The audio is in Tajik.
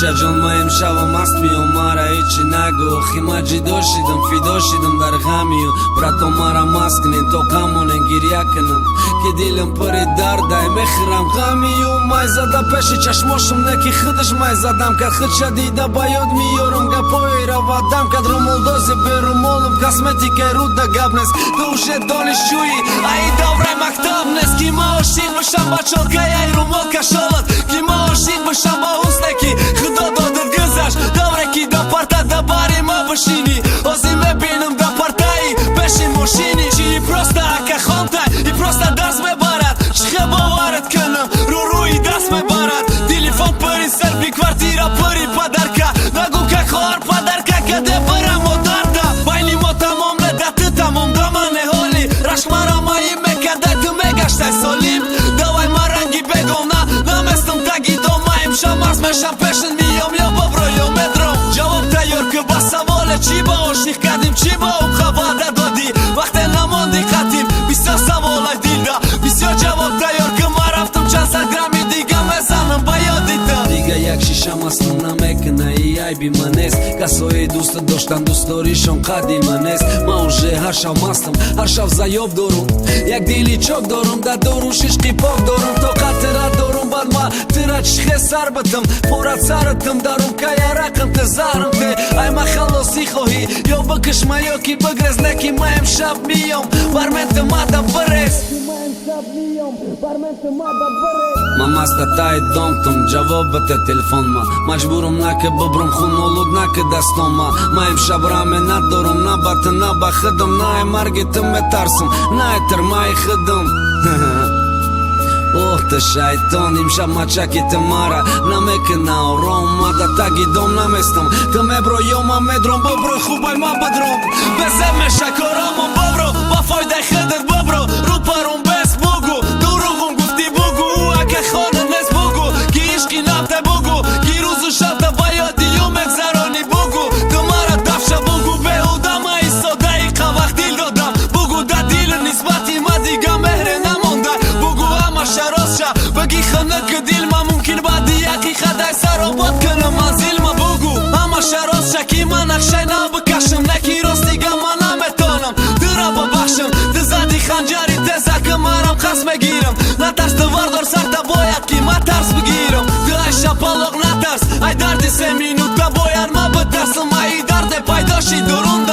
چجان شبم است میام مرا هیچی نگو خیمه جدا شدم فدا شدم در غمیو براتو مرا ماسک نین تو قمونن گریه کنم که دیلم پر درده میخرم غمیو مای زده پیش چشماشم نکی خودش مای زدم که خود شدیده باید میارم گپای را ودم که درمول دوزی بیرومولم کسمتیک رو ده گبنست دوشه دانشجویی ای دوره مکتب نست کی ما عاشق بشم با چالکه ای رومال کشالت کی ما عاشق بشم با حسنکی خدا دادت گذشت دوره کی دا پرتا دا باری ما بشینی آزی مبینم دا پرتایی پشین ماشینی چی پرسته اکه خانتای ای پرسته دست ببارد چخه باورت کنم روی دست ببارد تلفن پری سلفی کورتیرا پری پدرکه نگو که خوار پدرکه که ده برم و درده بینی ما تمام نده تو تمام دا من حالی رشک مرا مایی مکده تو مگشته سالیم دوای ما رنگی بگم نه نمستم تگی دو مایم شماز مشم پشن میام یا ببرو یا مدرم جواب تیار که با سوال چی با عاشق کردیم چی با اون خواهده دادی وقتی نماندی قدیم بسیار سوالای دیل دا بسیار جواب تیار که ما رفتم چند صد گرمی دیگه مزنم با یادیتا دیگه یک شیشم اصلا نمیکنه ای عیبی من نیست کسایی دوست داشتن دوست داریشون قدیمه نیست ما اوشه هر شب مستم هر شب زیاب دارم یک دیلی چاک دارم در دارم ششقی پاک دارم تا قطره دارم بعد ما تیره چخه سر بدم پورت سرتم دارم که یا رقم تزارم تی ای ما خلاصی خواهی یا بکش ما یا کی بگرز نکی ما امشب میام برمت ما دا برس من مسته تای دامتم جوابت تلفن ما مجبورم نکه ببرم خونولود نکه دستم ما امشب رامه ندارم نه بات نه بخدم نه مرگتم بترسم نه ترمای خدم اوه تا شیطان امشب ما چکیت مرا نمیکنه آرام ما دا تگی دام نمیستم تو مبرو یا ما مدرم ببرو خوبای ما بدرم بزم شکارم ببرو با فایده خودت ببرو رو پرم بس بگو دروغم گفتی بگو او اکه خانه نست بگو کی عشقی نبته بگو کی روز و شب تا بایادی و مگذرانی بگو تو مرا دفشه بگو بهودم ای ساده ای قوق دیل دادم بگو دا دیل نسبتی ما دیگه مهر نمانده بگو همه شراز شه بگی خنه که دیل ما ممکن بعدی یکی خدای سر و باد کنم منزیل ما بگو همه شراز شه کی من نقشه نبکشم نکی راست دیگه ما نمیتانم درا ببخشم تزدی خنجری تزک مرم خس بگیرم نترس تو وردار سر تا باید که ما ترس بگیرم تو ای شپالاق نترس ای دردی 3 مینوت تا باید ما بترسم ای درد پیداشی درونده